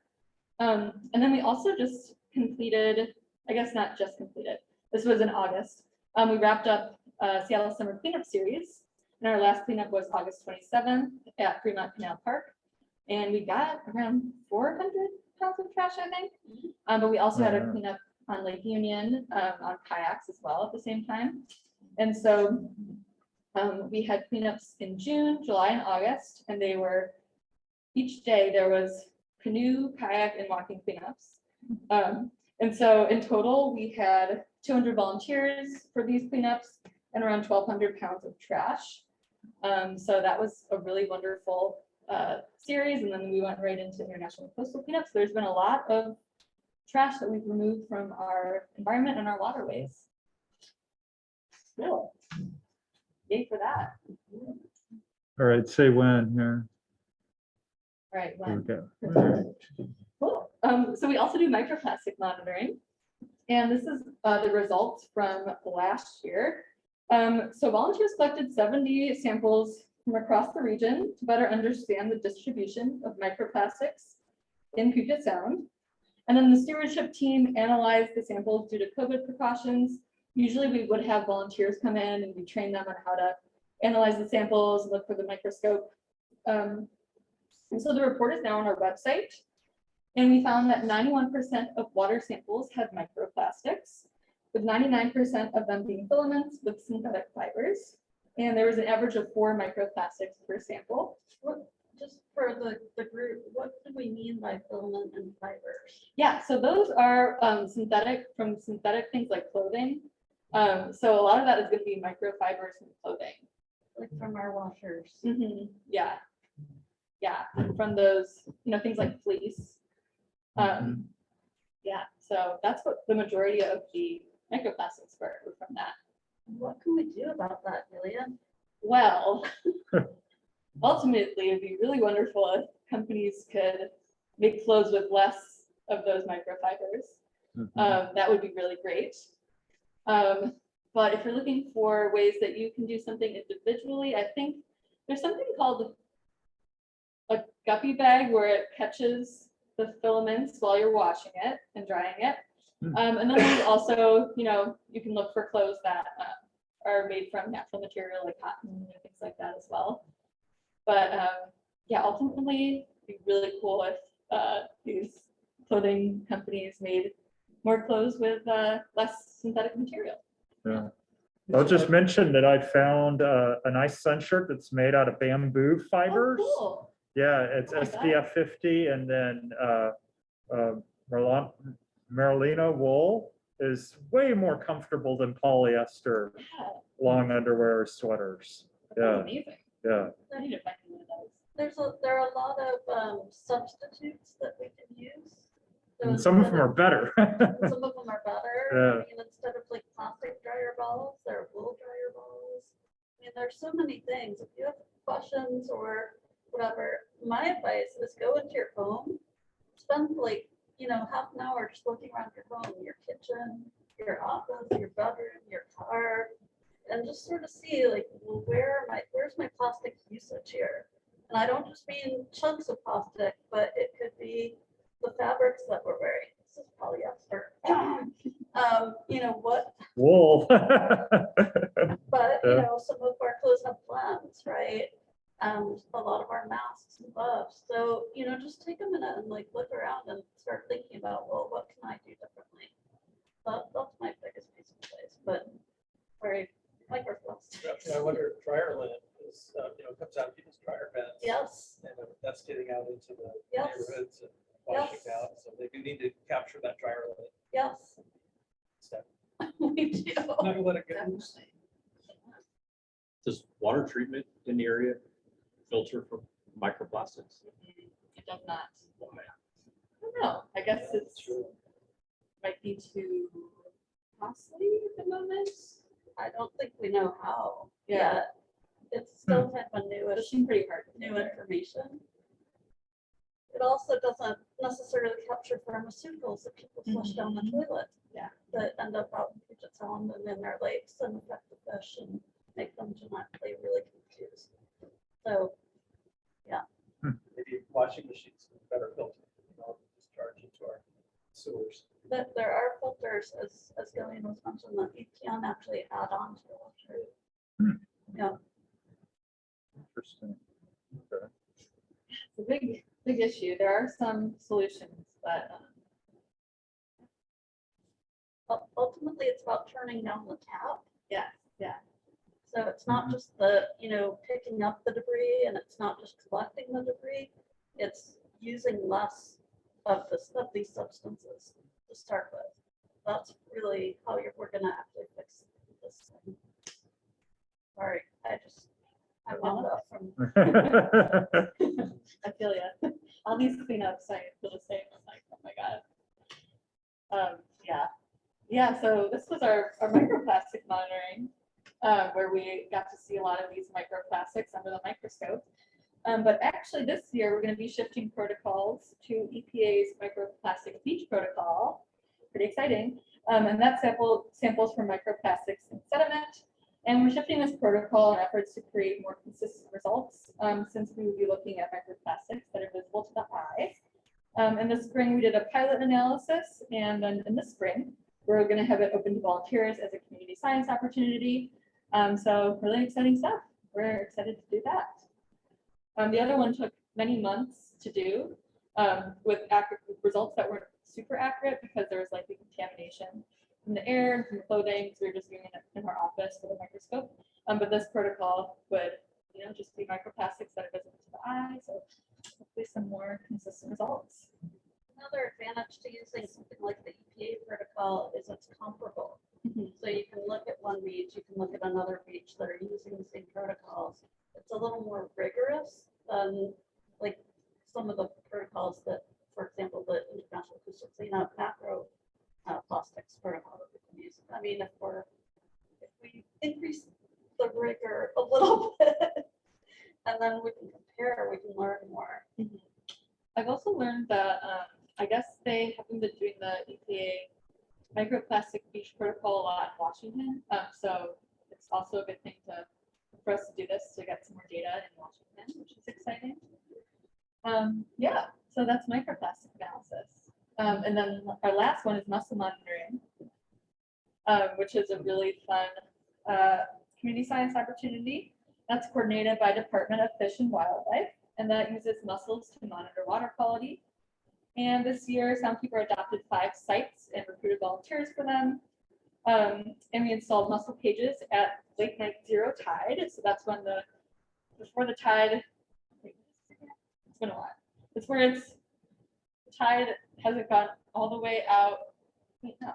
And then we also just completed, I guess not just completed, this was in August. We wrapped up Seattle Summer Cleanup Series. And our last cleanup was August 27th at Fremont Canal Park. And we got around 400 pounds of trash, I think. But we also had a cleanup on Lake Union on kayaks as well at the same time. And so we had cleanups in June, July, and August, and they were, each day there was canoe, kayak, and walking cleanups. And so in total, we had 200 volunteers for these cleanups and around 1,200 pounds of trash. So that was a really wonderful series. And then we went right into International Coastal Cleanups. There's been a lot of trash that we've removed from our environment and our waterways. Cool. Yay for that. All right, say when here. All right. Here we When. go. Cool. So we also do microplastic monitoring. And this is the results from last year. So volunteers collected 70 samples from across the region to better understand the distribution of microplastics in Puget Sound. And then the stewardship team analyzed the samples due to COVID precautions. Usually we would have volunteers come in and we train them on how to analyze the samples, look for the microscope. And so the report is now on our website. And we found that 91% of water samples had microplastics, with 99% of them being filaments with synthetic fibers. And there was an average of 4 microplastics per sample. Just for the group, what do we mean by filament and fibers? Yeah, so those are synthetic things like clothing. So a lot of that is going to be microfibers from clothing. Like from our washers. Yeah. Yeah, from those, things like fleece. Yeah, so that's what the majority of the microplastics were from that. What can we do about that, Gillian? Well, ultimately, it'd be really wonderful if companies could make clothes with less of those microfibers. That would be really great. But if you're looking for ways that you can do something individually, I think there's something called a guppy bag where it catches the filaments while you're washing it and drying it. And then there's also, you can look for clothes that are made from natural material like cotton and things like that as well. But yeah, ultimately, it'd be really cool if these clothing companies made more clothes with less synthetic material. Yeah. I'll just mention that I found a nice sun shirt that's made out of bamboo fibers. Oh, cool. Yeah, it's Oh my SPF 50, and then Merlino wool is way more comfortable than polyester Yeah, long underwear or sweaters. that's Yeah, amazing. yeah. I need to find one of those. There are a lot of substitutes that we can use. So And some of them instead are better. Some of them are better. Yeah. I mean, instead of like plastic dryer balls, there are wool dryer balls. I mean, there's so many things. If you have questions or whatever, my advice is go into your home, spend like, half an hour just looking around your home, your kitchen, your office, your bedroom, your car, and just sort of see like, well, where's my plastic usage here? And I don't just mean chunks of plastic, but it could be the fabrics that we're wearing. This is polyester. What? Wool. But Yeah. some of our clothes have blends, right? A lot of our masks and gloves. So, just take a minute and like look around and start thinking about, well, what can I do differently? That's my biggest piece of advice, but very microplastic. I wonder if dryer lint is, comes out of people's dryer beds. Yes, And that's getting out into the Yes. neighborhoods and washing Yes. out. So they do need to capture that dryer lint yes, stuff. we do. Not let it get loose. Definitely. Does water treatment in the area filter for microplastics? It does not. I don't know. I guess it's might be too costly at the moment. I don't think we know how. Yeah. yet. It's still kind of a It seemed pretty hard. new information. It also doesn't necessarily capture pharmaceuticals that people flush down the toilet. Yeah. That end up out in Puget Sound and in their lakes and affect the fish and make them genetically really confused. So, Maybe washing machines with better filter, discharge into our sewers. but there are filters, as Gillian was mentioning, that you can actually add on to your water. Yeah. Interesting. Okay. It's a big issue. There are some solutions, but Ultimately, it's about turning down the tap. yeah. So it's not just the, picking up the debris, and it's not just collecting the debris. It's using less of these substances to start with. That's really how we're gonna actually fix this thing. Sorry, I wound up from. I feel ya. All these cleanups, I feel the same. I'm like, oh my God. Yeah. So this was our microplastic monitoring, where we got to see a lot of these microplastics under the microscope. But actually this year, we're going to be shifting protocols to EPA's microplastic beach protocol. Pretty exciting. And that's samples from microplastics in sediment. And we're shifting this protocol in efforts to create more consistent results, since we will be looking at microplastics that are visible to the eye. In the spring, we did a pilot analysis, and then in the spring, we're going to have it open to volunteers as a community science opportunity. So really exciting stuff. We're excited to do that. The other one took many months to do, with results that weren't super accurate because there was likely contamination from the air and from the clothing. So we were just doing it in our office with a microscope. But this protocol would, just be microplastics that are visible to the eye. So hopefully some more consistent results. Another advantage to using something like the EPA protocol is it's comparable. So you can look at one beach, you can look at another beach that are using the same protocols. It's a little more rigorous than like some of the protocols that, for example, the International Coastal Cleanup macro plastics protocol that we can use. I mean, if we increase the rigor a little bit, and then we can compare, we can learn more. I've also learned that I guess they haven't been doing the EPA microplastic beach protocol a lot in Washington. So it's also a good thing for us to do this to get some more data in Washington, which is exciting. Yeah, so that's microplastic analysis. And then our last one is mussel monitoring, which is a really fun community science opportunity. That's coordinated by Department of Fish and Wildlife, and that uses mussels to monitor water quality. And this year, Soundkeeper adopted 5 sites and recruited volunteers for them. And we installed mussel cages at late night zero tide. So that's when before the tide, it's been a while. It's where the tide hasn't gone all the way out. Wait, no.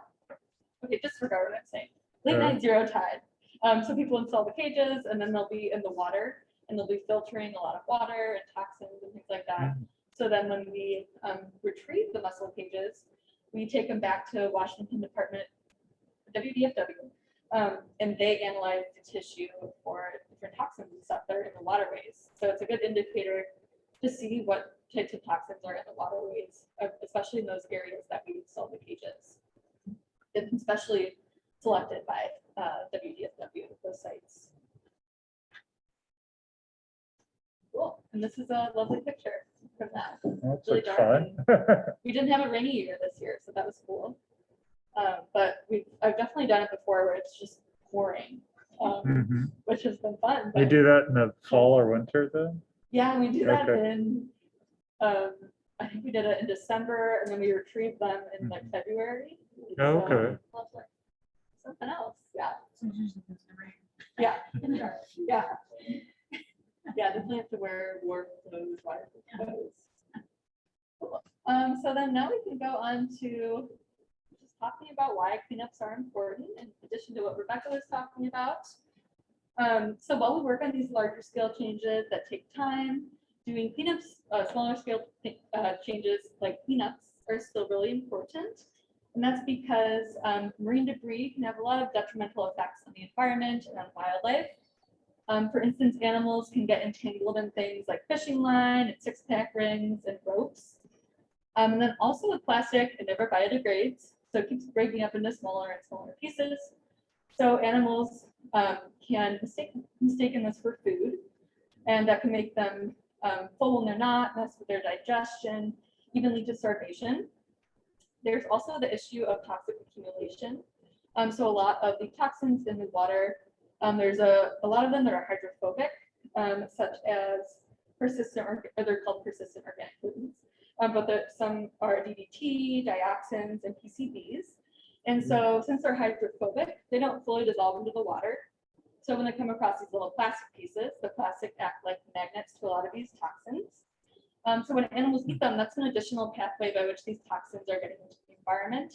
Okay, disregard what I'm saying. Late night zero tide. So people install the cages, and then they'll be in the water, and they'll be filtering a lot of water and toxins and things like that. So then when we retrieve the mussel cages, we take them back to Washington Department, WDFW, and they analyze the tissue for different toxins and stuff that are in the waterways. So it's a good indicator to see what types of toxins are in the waterways, especially in those areas that we install the cages. It's especially selected by WDFW, those sites. Cool, and this is a lovely picture from that. That's Really like dark fun. We didn't have a rainy year this year, so that was cool. But I've definitely done it before where it's just pouring, which has been fun. You but- do that in the fall or winter then? Yeah, we do that Okay. in, I think we did it in December, and then we retrieved them in like February. Oh, So, okay. lovely. Something else, yeah. Usually it's the rain. Yeah. Yeah. Yeah, definitely have to wear warm clothes, waterproof clothes. Cool. So then now we can go on to just talking about why cleanups are important, in addition to what Rebecca was talking about. So while we work on these larger scale changes that take time, doing cleanups, smaller scale changes like cleanups are still really important. And that's because marine debris can have a lot of detrimental effects on the environment and on wildlife. For instance, animals can get entangled in things like fishing line, and six-pack rings, and ropes. And then also with plastic, it never biodegrades, so it keeps breaking up into smaller and smaller pieces. So animals can mistaken this for food, and that can make them full when they're not, mess with their digestion, even lead to starvation. There's also the issue of toxic accumulation. So a lot of the toxins in the water, there's a lot of them that are hydrophobic, such as persistent, or they're called persistent organic pollutants. But some are DDT, dioxins, and PCBs. And so since they're hydrophobic, they don't fully dissolve into the water. So when they come across these little plastic pieces, the plastic act like magnets to a lot of these toxins. So when animals eat them, that's an additional pathway by which these toxins are getting into the environment,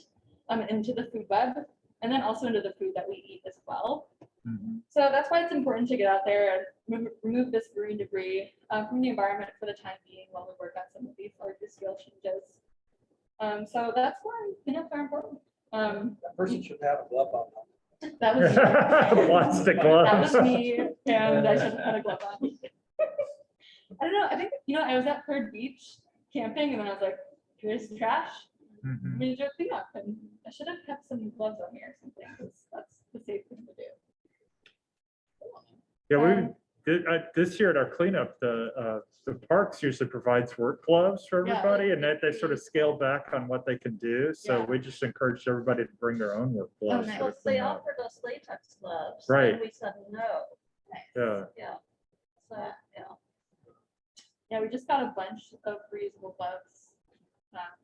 into the food web, and then also into the food that we eat as well. So that's why it's important to get out there and remove this marine debris from the environment for the time being while we work on some of these larger scale changes. So that's why cleanups are important. That person should have a glove on. That was Plastic that gloves. was me, and I should have had a glove on. I don't know. I think I was at Third Beach camping, and then I was like, "Here's trash. Mhm. We need to clean up." And I should have kept some gloves on me or something, because that's the safe thing to do. Yeah, we did, this year at our cleanup, the parks usually provides work gloves for Yeah. everybody, and they sort of scale back on what they can do. So Yeah. we just encouraged everybody to bring their own work gloves. nice. for the Well, they cleanup. offered us latex gloves. Right. And we said no. Yeah. Yeah. So, yeah. Yeah, we just got a bunch of reusable gloves.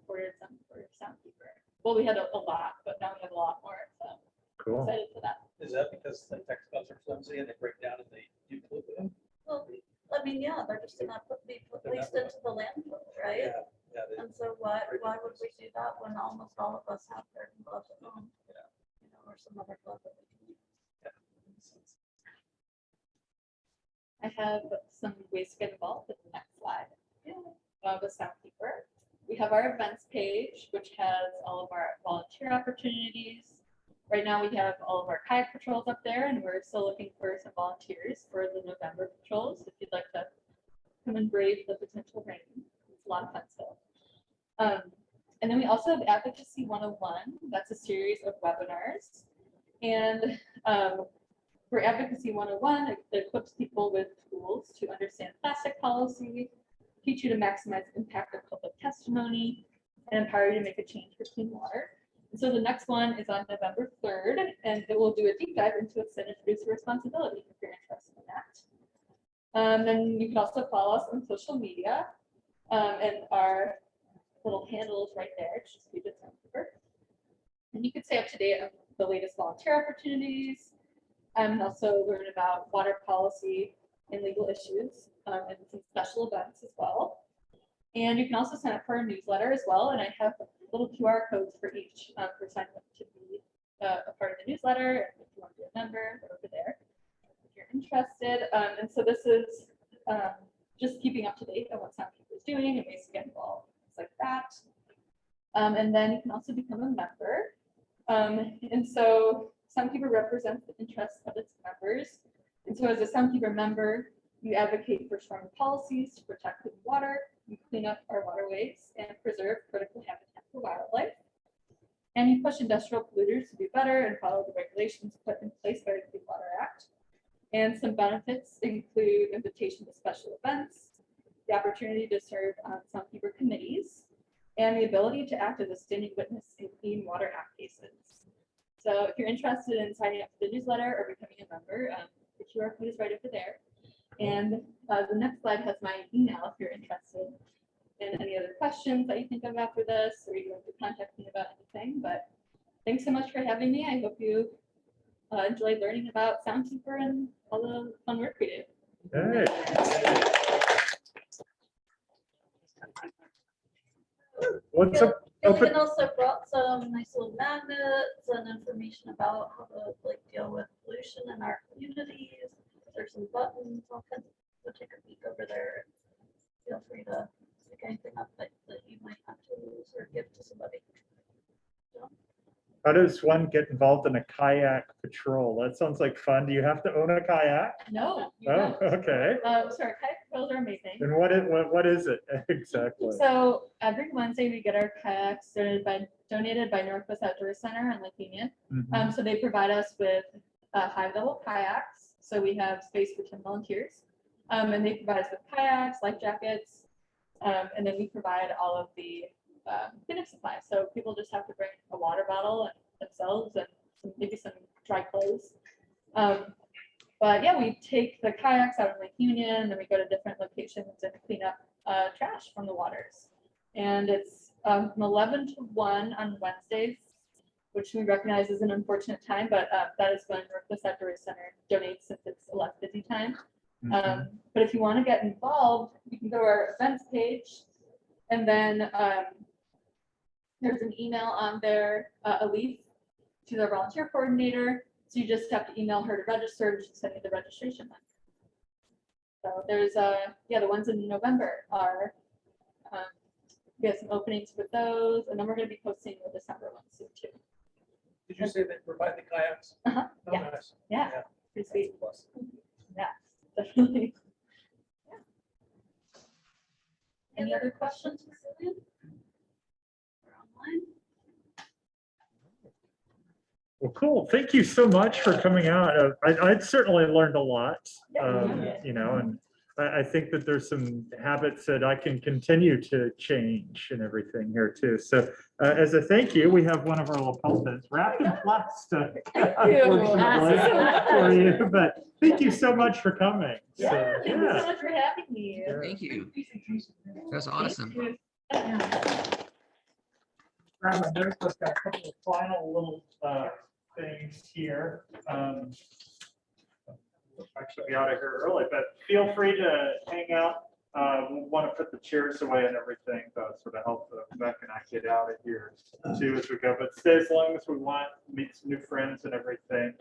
Ordered some for Soudkeeper. Well, we had a lot, but now we have a lot more. So Cool. excited for that. Is that because the text gloves are flimsy and they break down and you pollute them? Well, I mean, yeah, they're just not be placed into the landfill, right? Yeah. And so why would we do that when almost all of us have garden gloves at home? You know, or some other glove that we can use. I have some ways to get involved with the next slide. With Soudkeeper. We have our events page, which has all of our volunteer opportunities. Right now we have all of our kayak patrols up there, and we're still looking for some volunteers for the November patrols. If you'd like to come and brave the potential rain, it's a lot of fun still. And then we also have Advocacy 101. That's a series of webinars. And for Advocacy 101, it equips people with tools to understand plastic policy, teach you to maximize the impact of public testimony, and empower you to make a change for clean water. And so the next one is on November 3rd, and it will do a deep dive into extended producer responsibility if you're interested in that. Then you can also follow us on social media, and our little handle is right there. It's just Puget Soundkeeper. And you can stay up to date on the latest volunteer opportunities, and also learn about water policy and legal issues, and some special events as well. And you can also sign up for our newsletter as well. And I have little QR codes for each for signing up to be a part of the newsletter. If you want to be a member, they're over there if you're interested. And so this is just keeping up to date on what Soudkeeper is doing and ways to get involved, things like that. And then you can also become a member. And so Soudkeeper represents the interests of its members. And so as a Soudkeeper member, you advocate for stronger policies to protect clean water, you clean up our waterways, and preserve critical habitat for wildlife. And you push industrial polluters to do better and follow the regulations put in place by the Clean Water Act. And some benefits include invitation to special events, the opportunity to serve on Soudkeeper committees, and the ability to act as a standing witness in Clean Water Act cases. So if you're interested in signing up for the newsletter or becoming a member, the QR code is right over there. And the next slide has my email if you're interested in any other questions that you think of after this, or you want to contact me about anything. But thanks so much for having me. I hope you enjoyed learning about Soudkeeper and all the fun work we do. Hey. What's up? Gillian also brought some nice little magnets and information about how to deal with pollution in our communities. There's some buttons, all kinds of, so take a peek over there. Feel free to pick anything up that you might have to use or give to somebody. So, How does one get involved in a kayak patrol? That sounds like fun. Do you have to own a kayak? No. you Oh, don't. okay. So our kayak patrols are amazing. And what is it exactly? So every Wednesday we get our kayaks donated by Northwest Outdoor Center on Lake Union. Mhm. So they provide us with high level kayaks. So we have space for 10 volunteers. And they provide us with kayaks, life jackets. And then we provide all of the cleanup supplies. So people just have to bring a water bottle themselves and maybe some dry clothes. But yeah, we take the kayaks out of Lake Union, and then we go to different locations and clean up trash from the waters. And it's from 11 to 1 on Wednesdays, which we recognize is an unfortunate time, but that is when Northwest Outdoor Center donates since it's a less busy time. But if you want to get involved, you can go to our events page, and then there's an email on there, Elise, she's our volunteer coordinator. So you just have to email her to register, and she'll send you the registration link. So there's the ones in November are we have some openings with those, and then we're going to be posting the December ones soon too. Did you say they provide the kayaks? Uh-huh, Oh, yeah. nice. Yeah, Yeah. pretty sweet. Plus. Yeah, definitely. Yeah. Any other questions for Gillian? Or online? Well, cool. Thank you so much for coming out. I certainly learned a lot, you know, and I think that there's some habits that I can continue to change and everything here too. So as a thank you, we have one of our lapel pins wrapped in plastic. Unfortunately for you, but thank you so much for coming. Yeah, So, thank you so much for having me. Yeah. Thank you. That's awesome. Grab my notebook, got a couple of final little things here. Actually be out of here early, but feel free to hang out. We'll want to put the chairs away and everything, sort of help Beck and I get out of here too as we go. But stay as long as we want, meet some new friends and everything.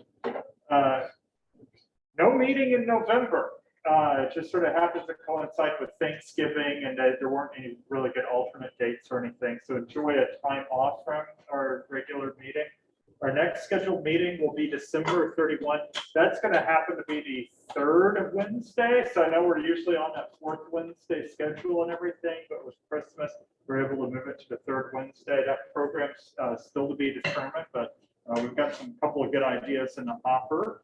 No meeting in November. It just sort of happens to coincide with Thanksgiving, and there weren't any really good alternate dates or anything. So enjoy a time off from our regular meeting. Our next scheduled meeting will be December 31. That's going to happen to be the third Wednesday. So I know we're usually on that fourth Wednesday schedule and everything, but with Christmas, we're able to move it to the third Wednesday. That program's still to be determined, but we've got some couple of good ideas in the hopper.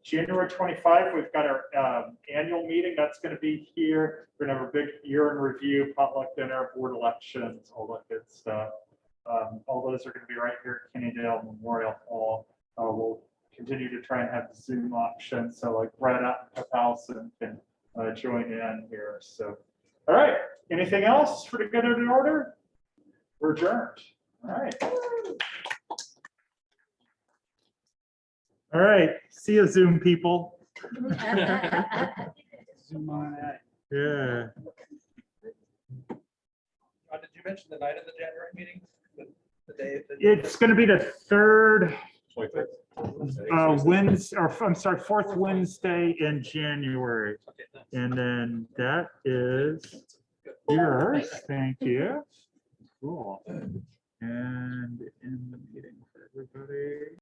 January 25, we've got our annual meeting. That's going to be here. We're going to have a big year in review, potluck dinner, board elections, all that good stuff. All those are going to be right here at Kennydale Memorial Hall. We'll continue to try and have the Zoom option. So like Brad out in House and can join in here. So, all right. Anything else for the good of the order? We're adjourned. All right. All right. See you, Zoom people. Zoom on that. Yeah. Did you mention the night of the January meeting? The day? It's going to be the third Wednesday. Wednesday, or I'm sorry, fourth Wednesday in January. Okay, thanks. And then that is yours. Thank you. Cool. And in the meeting for everybody.